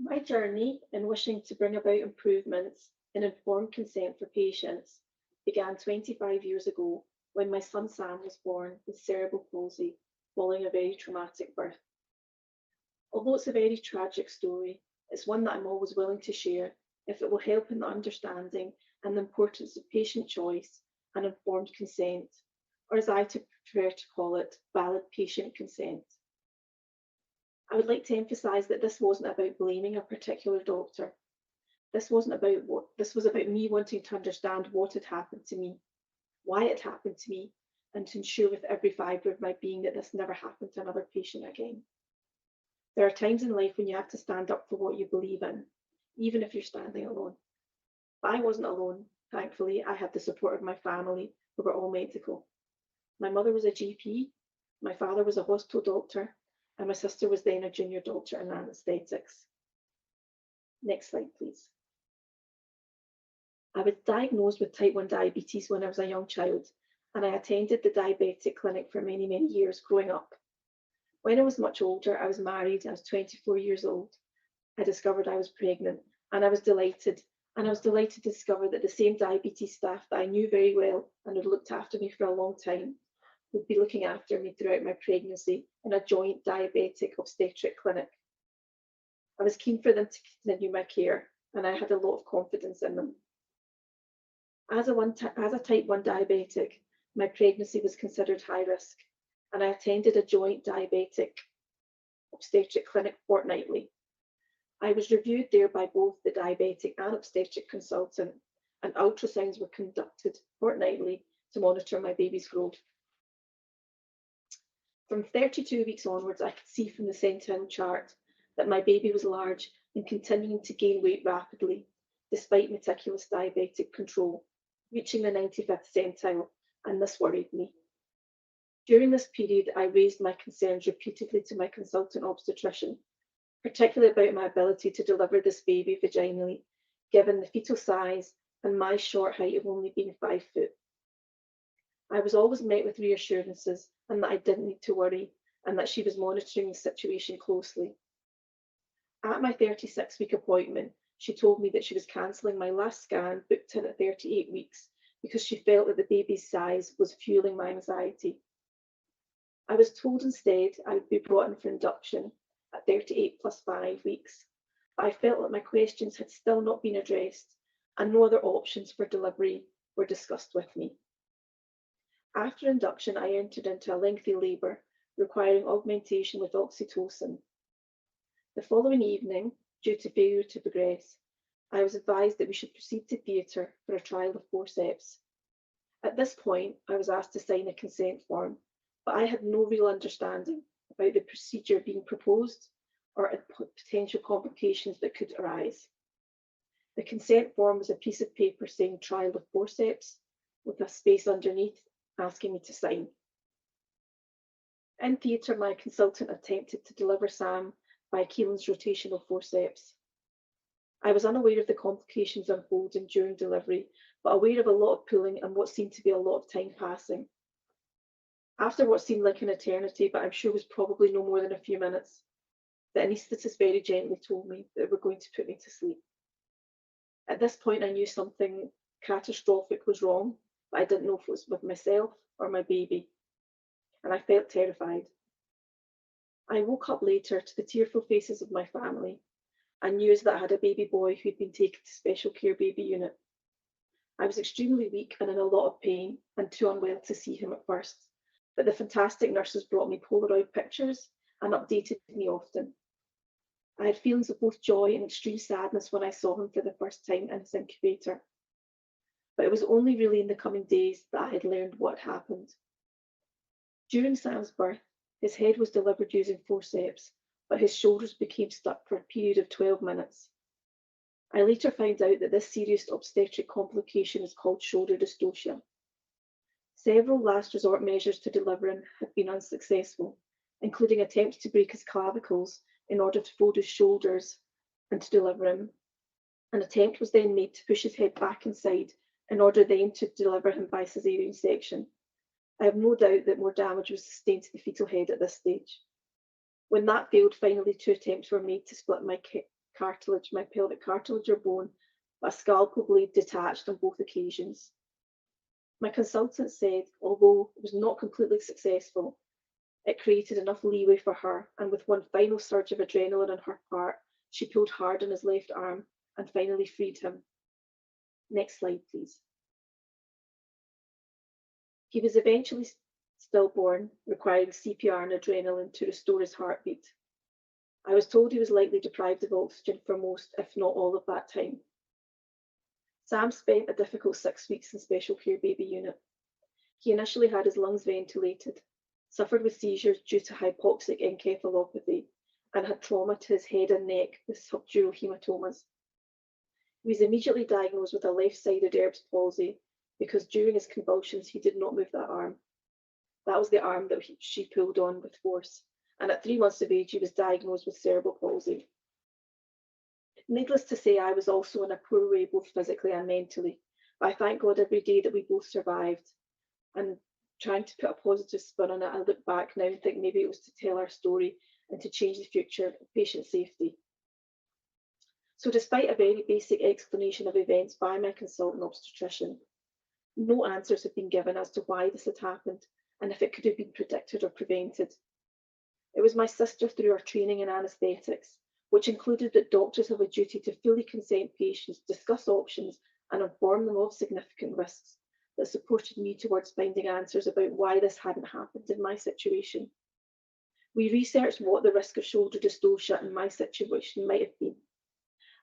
My journey in wishing to bring about improvements in informed consent for patients began 25 years ago when my son Sam was born with cerebral palsy following a very traumatic birth. Although it's a very tragic story, it's one that I'm always willing to share if it will help in the understanding and the importance of patient choice and informed consent, or as I prefer to call it, valid patient consent. I would like to emphasise that this wasn't about blaming a particular doctor. This was about me wanting to understand what had happened to me, why it happened to me, and to ensure with every fibre of my being that this never happened to another patient again. There are times in life when you have to stand up for what you believe in, even if you're standing alone. But I wasn't alone. Thankfully, I had the support of my family, who were all medical. My mother was a GP, my father was a hospital doctor, and my sister was then a junior doctor in anaesthetics. Next slide, please. I was diagnosed with type 1 diabetes when I was a young child, and I attended the diabetic clinic for many, many years growing up. When I was much older, I was married, I was 24 years old. I discovered I was pregnant, and I was delighted. And I was delighted to discover that the same diabetes staff that I knew very well and had looked after me for a long time would be looking after me throughout my pregnancy in a joint diabetic obstetric clinic. I was keen for them to continue my care, and I had a lot of confidence in them. As a type 1 diabetic, my pregnancy was considered high risk, and I attended a joint diabetic obstetric clinic fortnightly. I was reviewed there by both the diabetic and obstetric consultant, and ultrasounds were conducted fortnightly to monitor my baby's growth. From 32 weeks onwards, I could see from the centile chart that my baby was large and continuing to gain weight rapidly, despite meticulous diabetic control, reaching the 95th centile, and this worried me. During this period, I raised my concerns repeatedly to my consultant obstetrician, particularly about my ability to deliver this baby vaginally, given the fetal size and my short height of only being 5 foot. I was always met with reassurances and that I didn't need to worry and that she was monitoring the situation closely. At my 36-week appointment, she told me that she was cancelling my last scan booked in at 38 weeks because she felt that the baby's size was fueling my anxiety. I was told instead I would be brought in for induction at 38 plus 5 weeks, but I felt that my questions had still not been addressed and no other options for delivery were discussed with me. After induction, I entered into a lengthy labour requiring augmentation with oxytocin. The following evening, due to failure to progress, I was advised that we should proceed to theatre for a trial of forceps. At this point, I was asked to sign a consent form, but I had no real understanding about the procedure being proposed or potential complications that could arise. The consent form was a piece of paper saying trial of forceps with a space underneath asking me to sign. In theatre, my consultant attempted to deliver Sam by Keelan's rotational forceps. I was unaware of the complications unfolding during delivery, but aware of a lot of pulling and what seemed to be a lot of time passing. After what seemed like an eternity, but I'm sure was probably no more than a few minutes, the anaesthetist very gently told me that they were going to put me to sleep. At this point, I knew something catastrophic was wrong, but I didn't know if it was with myself or my baby, and I felt terrified. I woke up later to the tearful faces of my family and news that I had a baby boy who'd been taken to special care baby unit. I was extremely weak and in a lot of pain and too unwell to see him at first, but the fantastic nurses brought me Polaroid pictures and updated me often. I had feelings of both joy and extreme sadness when I saw him for the first time in his incubator. But it was only really in the coming days that I had learned what happened. During Sam's birth, his head was delivered using forceps, but his shoulders became stuck for a period of 12 minutes. I later found out that this serious obstetric complication is called shoulder dystocia. Several last resort measures to deliver him had been unsuccessful, including attempts to break his clavicles in order to fold his shoulders and to deliver him. An attempt was then made to push his head back inside in order then to deliver him by caesarean section. I have no doubt that more damage was sustained to the fetal head at this stage. When that failed, finally 2 attempts were made to split my cartilage, my pelvic cartilage or bone, but a scalpel blade detached on both occasions. My consultant said, although it was not completely successful, it created enough leeway for her, and with one final surge of adrenaline on her part, she pulled hard on his left arm and finally freed him. Next slide, please. He was eventually stillborn, requiring CPR and adrenaline to restore his heartbeat. I was told he was likely deprived of oxygen for most, if not all, of that time. Sam spent a difficult 6 weeks in special care baby unit. He initially had his lungs ventilated, suffered with seizures due to hypoxic encephalopathy, and had trauma to his head and neck with subdural hematomas. He was immediately diagnosed with a left-sided Erb's palsy because during his convulsions he did not move that arm. That was the arm that she pulled on with force. And at 3 months of age, he was diagnosed with cerebral palsy. Needless to say, I was also in a poor way, both physically and mentally. But I thank God every day that we both survived. And trying to put a positive spin on it, I look back now and think maybe it was to tell our story and to change the future of patient safety. So despite a very basic explanation of events by my consultant obstetrician, no answers have been given as to why this had happened and if it could have been predicted or prevented. It was my sister through her training in anaesthetics, which included that doctors have a duty to fully consent patients, discuss options and inform them of significant risks, that supported me towards finding answers about why this hadn't happened in my situation. We researched what the risk of shoulder dystocia in my situation might have been.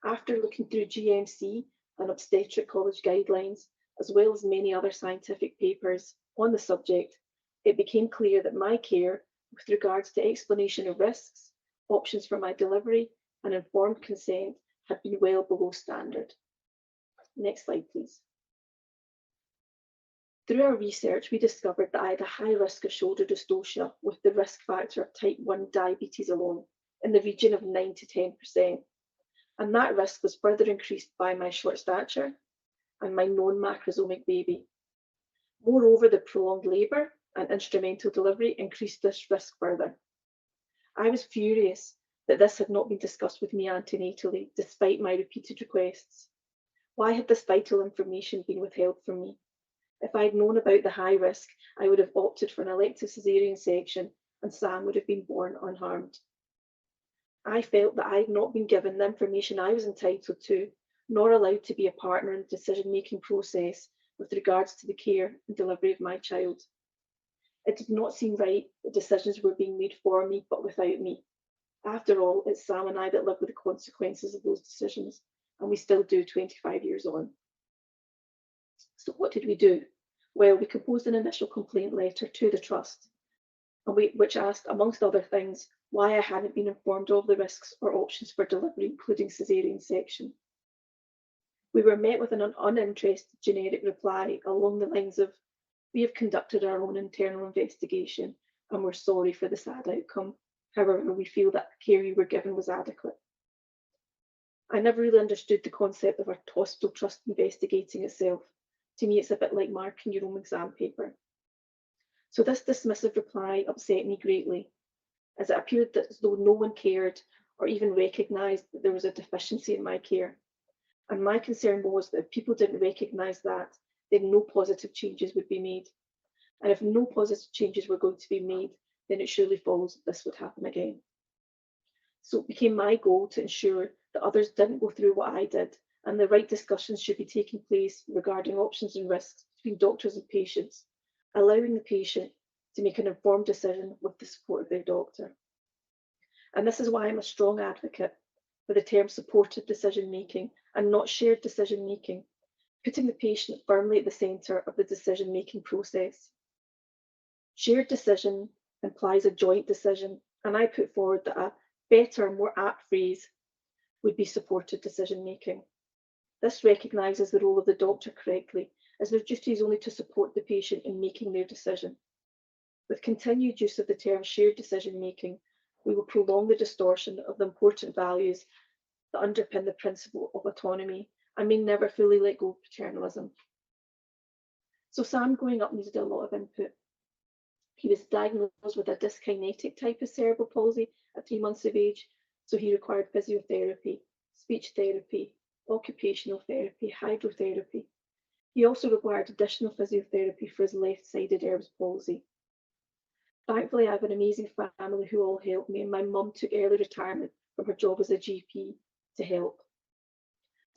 After looking through GMC and obstetric college guidelines, as well as many other scientific papers on the subject, it became clear that my care with regards to explanation of risks, options for my delivery, and informed consent had been well below standard. Next slide, please. Through our research, we discovered that I had a high risk of shoulder dystocia with the risk factor of type 1 diabetes alone in the region of 9 to 10%. And that risk was further increased by my short stature and my known macrosomic baby. Moreover, the prolonged labour and instrumental delivery increased this risk further. I was furious that this had not been discussed with me antenatally, despite my repeated requests. Why had this vital information been withheld from me? If I had known about the high risk, I would have opted for an elective caesarean section and Sam would have been born unharmed. I felt that I had not been given the information I was entitled to, nor allowed to be a partner in the decision-making process with regards to the care and delivery of my child. It did not seem right that decisions were being made for me, but without me. After all, it's Sam and I that live with the consequences of those decisions, and we still do 25 years on. So what did we do? Well, we composed an initial complaint letter to the Trust, which asked, amongst other things, why I hadn't been informed of the risks or options for delivery, including caesarean section. We were met with an uninterested generic reply along the lines of, we have conducted our own internal investigation and we're sorry for the sad outcome. However, we feel that the care you were given was adequate. I never really understood the concept of a hospital trust investigating itself. To me, it's a bit like marking your own exam paper. So this dismissive reply upset me greatly, as it appeared as though no one cared or even recognised that there was a deficiency in my care. And my concern was that if people didn't recognise that, then no positive changes would be made. And if no positive changes were going to be made, then it surely follows that this would happen again. So it became my goal to ensure that others didn't go through what I did, and the right discussions should be taking place regarding options and risks between doctors and patients, allowing the patient to make an informed decision with the support of their doctor. And this is why I'm a strong advocate for the term supported decision making and not shared decision making, putting the patient firmly at the centre of the decision making process. Shared decision implies a joint decision, and I put forward that a better, more apt phrase would be supported decision making. This recognises the role of the doctor correctly, as their duty is only to support the patient in making their decision. With continued use of the term shared decision making, we will prolong the distortion of the important values that underpin the principle of autonomy and may never fully let go of paternalism. So Sam growing up needed a lot of input. He was diagnosed with a dyskinetic type of cerebral palsy at 3 months of age, so he required physiotherapy. speech therapy, occupational therapy, hydrotherapy. He also required additional physiotherapy for his left-sided Erb's palsy. Thankfully, I have an amazing family who all helped me, and my mum took early retirement from her job as a GP to help.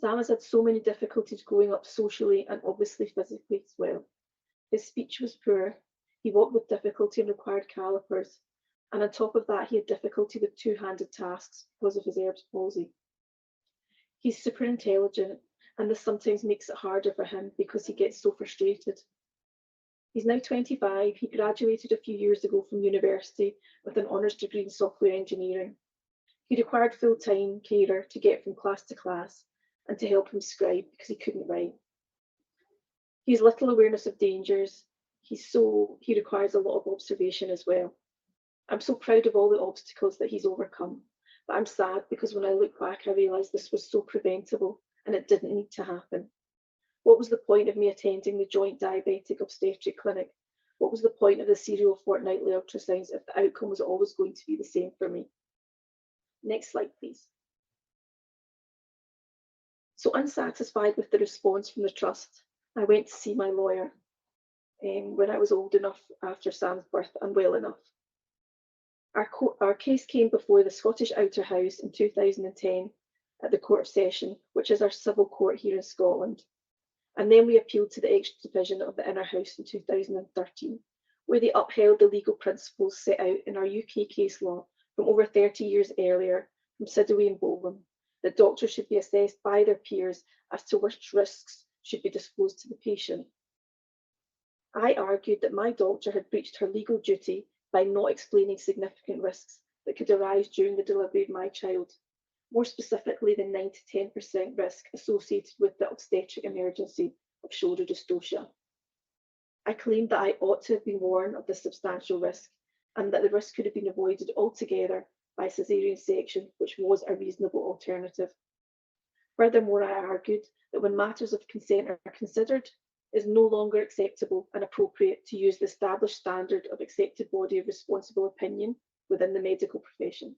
Sam has had so many difficulties growing up socially and obviously physically as well. His speech was poor, he walked with difficulty and required calipers, and on top of that, he had difficulty with two-handed tasks because of his Erb's palsy. He's super intelligent, and this sometimes makes it harder for him because he gets so frustrated. He's now 25. He graduated a few years ago from university with an honours degree in software engineering. He required full-time carer to get from class to class and to help him scribe because he couldn't write. He has little awareness of dangers. He requires a lot of observation as well. I'm so proud of all the obstacles that he's overcome, but I'm sad because when I look back, I realise this was so preventable and it didn't need to happen. What was the point of me attending the joint diabetic obstetric clinic? What was the point of the serial fortnightly ultrasounds if the outcome was always going to be the same for me? Next slide, please. So unsatisfied with the response from the trust, I went to see my lawyer when I was old enough after Sam's birth and well enough. Our case came before the Scottish Outer House in 2010 at the Court of Session, which is our civil court here in Scotland. And then we appealed to the Extra Division of the Inner House in 2013, where they upheld the legal principles set out in our UK case law from over 30 years earlier from Siddeley and Bolam, that doctors should be assessed by their peers as to which risks should be disclosed to the patient. I argued that my doctor had breached her legal duty by not explaining significant risks that could arise during the delivery of my child, more specifically the 9 to 10% risk associated with the obstetric emergency of shoulder dystocia. I claimed that I ought to have been warned of the substantial risk and that the risk could have been avoided altogether by caesarean section, which was a reasonable alternative. Furthermore, I argued that when matters of consent are considered, it is no longer acceptable and appropriate to use the established standard of accepted body of responsible opinion within the medical profession.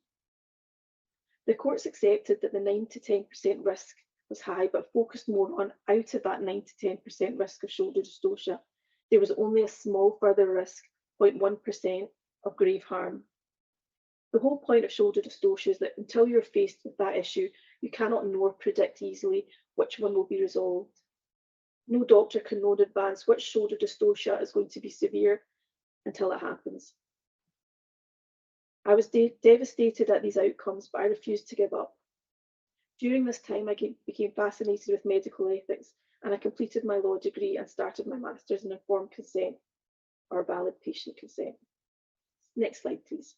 The courts accepted that the 9 to 10% risk was high, but focused more on out of that 9 to 10% risk of shoulder dystocia, there was only a small further risk, 0.1%, of grave harm. The whole point of shoulder dystocia is that until you're faced with that issue, you cannot know or predict easily which one will be resolved. No doctor can know in advance which shoulder dystocia is going to be severe until it happens. I was devastated at these outcomes, but I refused to give up. During this time, I became fascinated with medical ethics, and I completed my law degree and started my master's in informed consent, or valid patient consent. Next slide, please.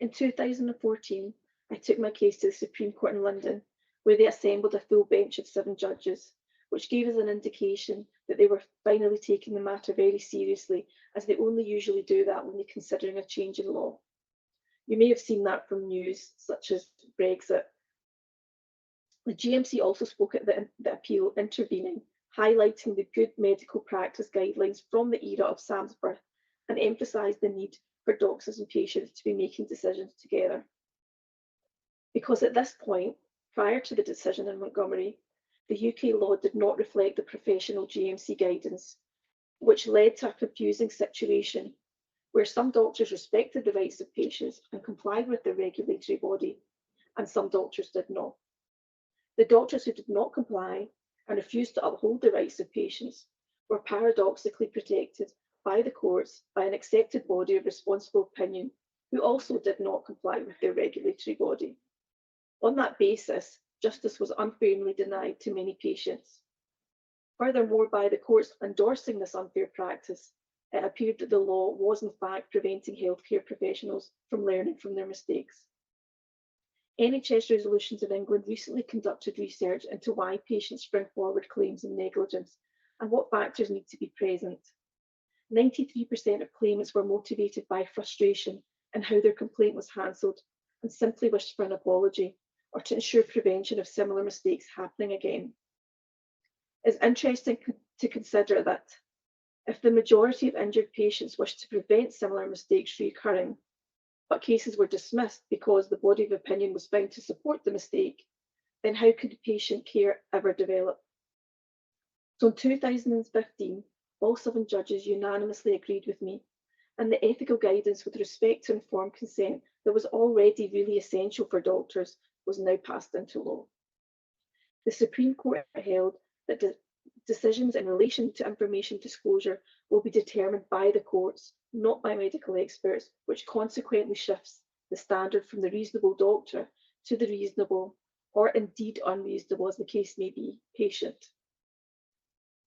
In 2014, I took my case to the Supreme Court in London, where they assembled a full bench of 7 judges, which gave us an indication that they were finally taking the matter very seriously, as they only usually do that when they're considering a change in law. You may have seen that from news such as Brexit. The GMC also spoke at the appeal, intervening, highlighting the good medical practice guidelines from the era of Sam's birth and emphasised the need for doctors and patients to be making decisions together. Because at this point, prior to the decision in Montgomery, the UK law did not reflect the professional GMC guidance, which led to a confusing situation where some doctors respected the rights of patients and complied with the regulatory body, and some doctors did not. The doctors who did not comply and refused to uphold the rights of patients were paradoxically protected by the courts by an accepted body of responsible opinion who also did not comply with their regulatory body. On that basis, justice was unfairly denied to many patients. Furthermore, by the courts endorsing this unfair practice, it appeared that the law was in fact preventing healthcare professionals from learning from their mistakes. NHS Resolutions in England recently conducted research into why patients bring forward claims of negligence and what factors need to be present. 93% of claimants were motivated by frustration and how their complaint was handled and simply wished for an apology or to ensure prevention of similar mistakes happening again. It's interesting to consider that if the majority of injured patients wish to prevent similar mistakes recurring, but cases were dismissed because the body of opinion was found to support the mistake, then how could patient care ever develop? So in 2015, all 7 judges unanimously agreed with me, and the ethical guidance with respect to informed consent that was already really essential for doctors was now passed into law. The Supreme Court held that decisions in relation to information disclosure will be determined by the courts, not by medical experts, which consequently shifts the standard from the reasonable doctor to the reasonable, or indeed unreasonable as the case may be, patient.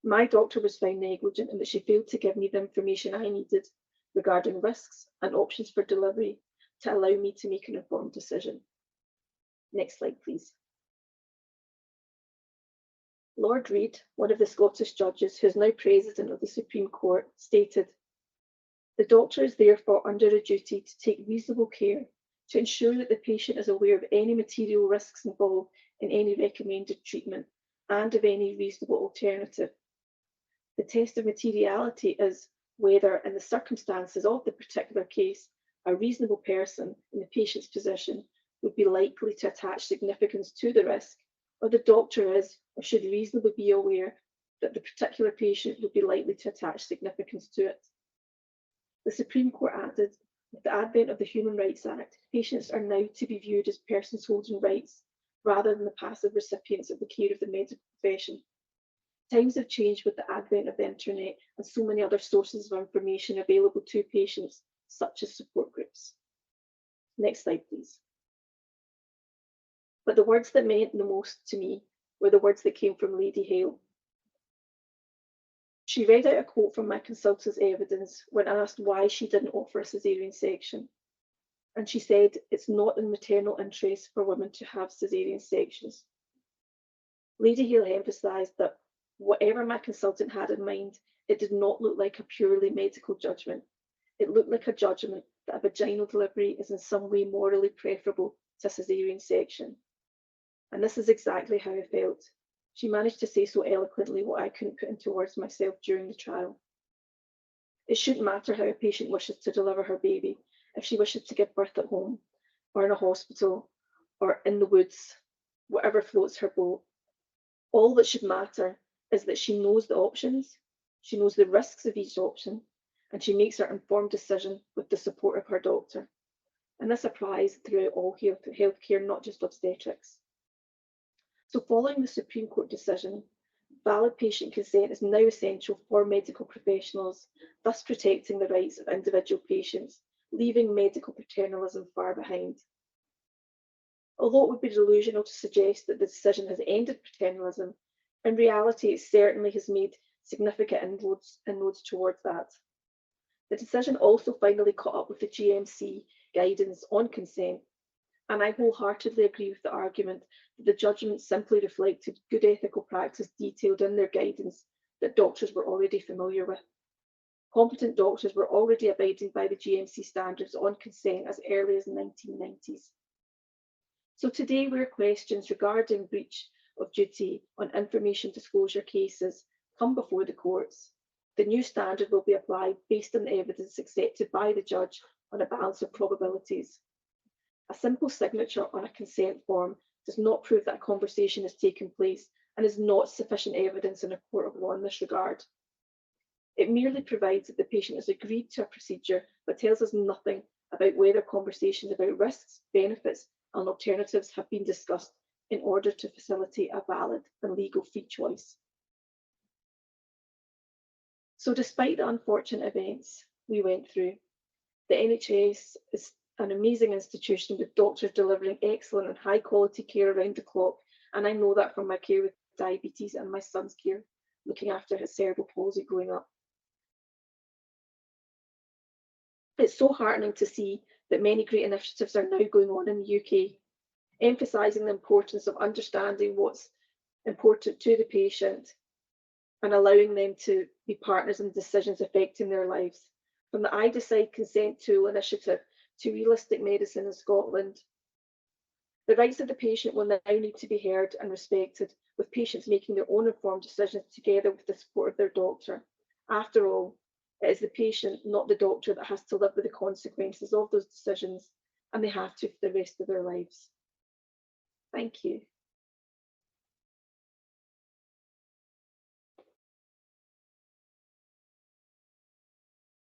My doctor was found negligent in that she failed to give me the information I needed regarding risks and options for delivery to allow me to make an informed decision. Next slide, please. Lord Reid, one of the Scottish judges who is now President of the Supreme Court, stated, "The doctor is therefore under a duty to take reasonable care to ensure that the patient is aware of any material risks involved in any recommended treatment and of any reasonable alternative. The test of materiality is whether, in the circumstances of the particular case, a reasonable person in the patient's position would be likely to attach significance to the risk, or the doctor is or should reasonably be aware that the particular patient would be likely to attach significance to it." The Supreme Court added, "With the advent of the Human Rights Act, patients are now to be viewed as persons holding rights rather than the passive recipients of the care of the medical profession. Times have changed with the advent of the internet and so many other sources of information available to patients, such as support groups." Next slide, please. But the words that meant the most to me were the words that came from Lady Hale. She read out a quote from my consultant's evidence when asked why she didn't offer a caesarean section. And she said, "It's not in maternal interest for women to have caesarean sections." Lady Hale emphasised that whatever my consultant had in mind, it did not look like a purely medical judgment. It looked like a judgment that a vaginal delivery is in some way morally preferable to a caesarean section. And this is exactly how I felt. She managed to say so eloquently what I couldn't put into words myself during the trial. It shouldn't matter how a patient wishes to deliver her baby, if she wishes to give birth at home, or in a hospital, or in the woods, whatever floats her boat. All that should matter is that she knows the options, she knows the risks of each option, and she makes her informed decision with the support of her doctor. And this applies throughout all healthcare, not just obstetrics. So following the Supreme Court decision, valid patient consent is now essential for medical professionals, thus protecting the rights of individual patients, leaving medical paternalism far behind. Although it would be delusional to suggest that the decision has ended paternalism, in reality it certainly has made significant inroads towards that. The decision also finally caught up with the GMC guidance on consent, and I wholeheartedly agree with the argument that the judgment simply reflected good ethical practice detailed in their guidance that doctors were already familiar with. Competent doctors were already abiding by the GMC standards on consent as early as the 1990s. So today, where questions regarding breach of duty on information disclosure cases come before the courts, the new standard will be applied based on the evidence accepted by the judge on a balance of probabilities. A simple signature on a consent form does not prove that a conversation has taken place and is not sufficient evidence in a court of law in this regard. It merely provides that the patient has agreed to a procedure, but tells us nothing about whether conversations about risks, benefits, and alternatives have been discussed in order to facilitate a valid and legal free choice. So despite the unfortunate events we went through, the NHS is an amazing institution with doctors delivering excellent and high quality care around the clock. And I know that from my care with diabetes and my son's care, looking after his cerebral palsy growing up. It's so heartening to see that many great initiatives are now going on in the UK, emphasising the importance of understanding what's important to the patient and allowing them to be partners in decisions affecting their lives. From the I Decide Consent Tool initiative to realistic medicine in Scotland. The rights of the patient will now need to be heard and respected, with patients making their own informed decisions together with the support of their doctor. After all, It is the patient, not the doctor, that has to live with the consequences of those decisions, and they have to for the rest of their lives. Thank you.